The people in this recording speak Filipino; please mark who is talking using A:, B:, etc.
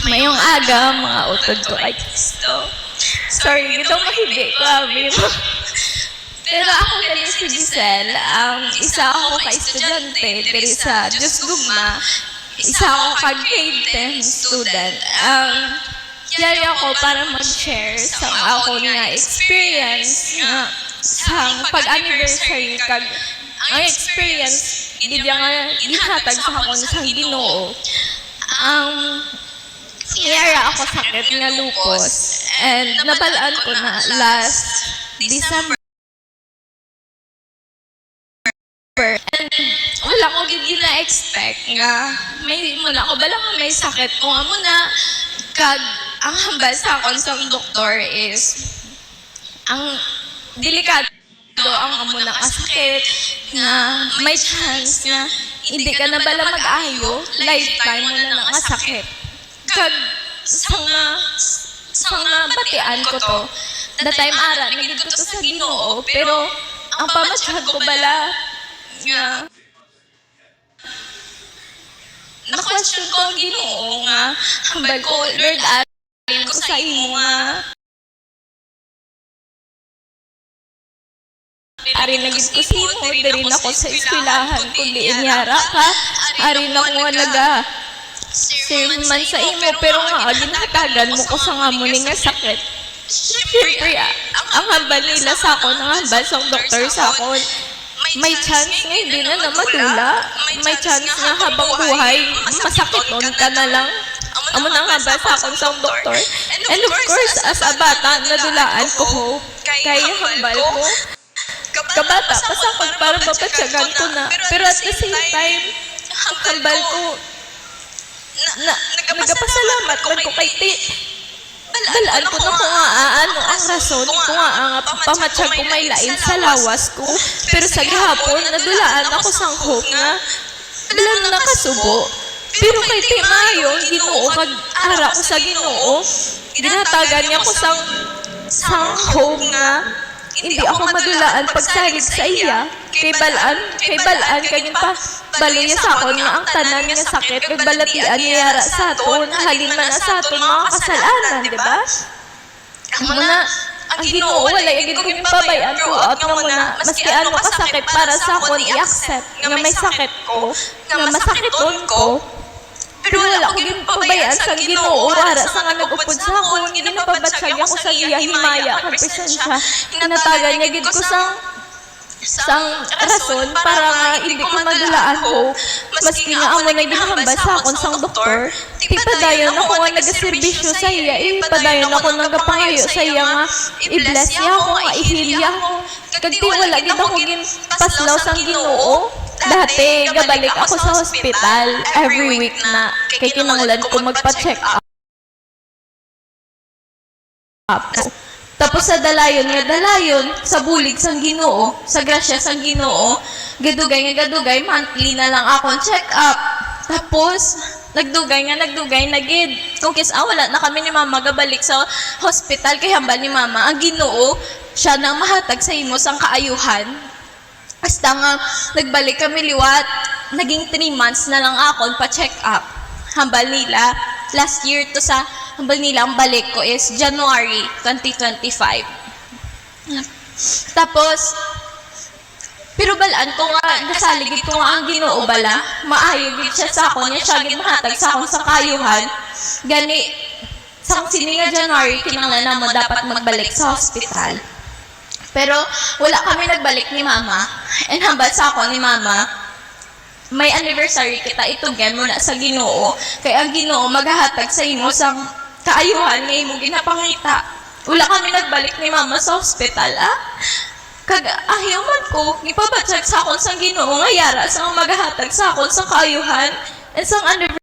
A: Mayong aga, mga utod ko kay Kristo. Sorry, gitong mahidi ko, amin. Pero ako dali si Giselle, isa ako ka-estudyante, dali sa Diyos Gugma, isa ako ka-grade 10 student. Yari ako para mag-share sa ako nga experience nga sa pag-anniversary kag ang experience gidya nga gihatag sa akon sa Ginoo. Yara ako sakit nga lupus and nabalaan ko na last December. And wala ko gid na-expect nga may muna ako bala nga may sakit ko nga muna kag ang hambal sa akon sa doktor is ang delikado ang amo na kasakit na may chance na hindi ka na bala mag-ayo lifetime mo na nakasakit kag sa nga batian ko to the time ara nagid ko to sa Ginoo pero ang pamasyag ko bala nga na-question ko ang Ginoo nga hambal ko Lord arin ko sa imo nga arin nagid ko si mo diri na ko sa eskwelahan kun diin yara ka arin ako nga naga serve man sa imo pero nga ginatagan mo ko sa nga mo nga sakit siyempre ang hambal nila sa akon ang hambal sa doktor sa akon may chance nga hindi na madula may chance nga habang buhay masakiton ka na lang amo na nga ba sa akong sa doktor and of course as a bata nadulaan ko hope kaya hambal ko kabata pasakot para mapatsagan ko na pero at the same time hambal ko nagapasalamat man ko kay balaan ko na kung ano ang rason kung ang pamatsyag ko may lain sa lawas ko pero sa gihapon nadulaan ako sang hope nga wala na nakasubo pero kay Timayo Ginoo kag ara ko sa Ginoo ginatagan niya ko sang hope nga hindi ako madulaan pagsalig sa iya kay balaan kanyang pa baluya sa akon nga ang tanan nga sakit kay balatian niya yara sa aton halin man sa aton mga kasalanan di ba amo na ang Ginoo wala agid ko pabayaan ko at nga muna maski ano kasakit para sa akon i-accept nga may sakit ko nga masakiton ko pero wala ko pabayaan sa Ginoo para sa nga nag-upod sa akon ginapabatsag ako sa iya himaya kag presensya ginatagan niya gid ko sang rason para nga hindi ko madulaan ko maski nga amo na ginahambal sa akon sang doktor ipadayon ako nga nagaserbisyo sa iya ipadayon ako nagapangayo sa iya nga i-bless niya ako nga i-heal niya ako kag di wala gid ako paslaw sang Ginoo dati gabalik ako sa hospital every week na kay kinahanglan ko magpa-check up tapos sa dalayon sa bulig sang Ginoo sa grasya sang Ginoo gadugay monthly na lang akong check up tapos nagdugay na gid kung wala na kami ni mama gabalik sa hospital kay hambal ni mama ang Ginoo siya nang mahatag sa imo sang kaayuhan basta nga nagbalik kami liwat naging 3 months na lang akong pa-check up hambal nila last year to sa hambal nila ang balik ko is January 2025 tapos pero balaan ko nga nasaligid ko nga ang Ginoo bala maayo gid siya sa akon niya siya gid mahatag sa akon sa kayuhan gani sang sini nga January kinahanglan na mo dapat magbalik sa hospital pero wala kami nagbalik ni mama and hambal sa ako ni mama may anniversary kita itugyan mo na sa Ginoo kay ang Ginoo maghahatag sa imo sang kaayuhan nga imo ginapangita wala kami nagbalik ni mama sa hospital kag ayaw man ko ipabatsag sa akon sang Ginoo nga yara sang maghahatag sa akon sa kaayuhan and sang anniversary